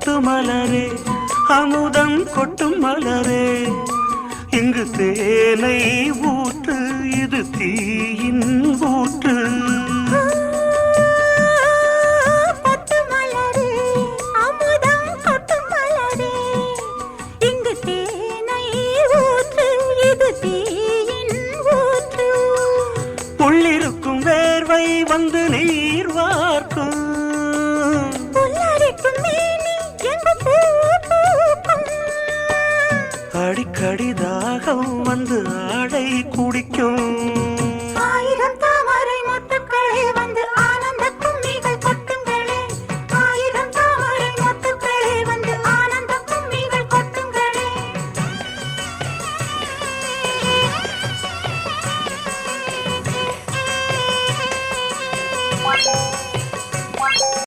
கொட்டு மலரே அமுதம் கொட்டும் மலரே இங்கு தேனை ஊற்று இது தீயின் ஊற்று கொட்டு மலரே அமுதம் கொட்டும் மலரே இங்கு தேனை ஊற்று இது தீயின் ஊற்று உள்ளிருக்கும் வேர்வை வந்து நீர் வார்க்கும் புல்லரிக்கும் மேனி எங்கு பூ பூக்கும் அடிக்கடி தாகம் வந்து ஆடை குடிக்கும்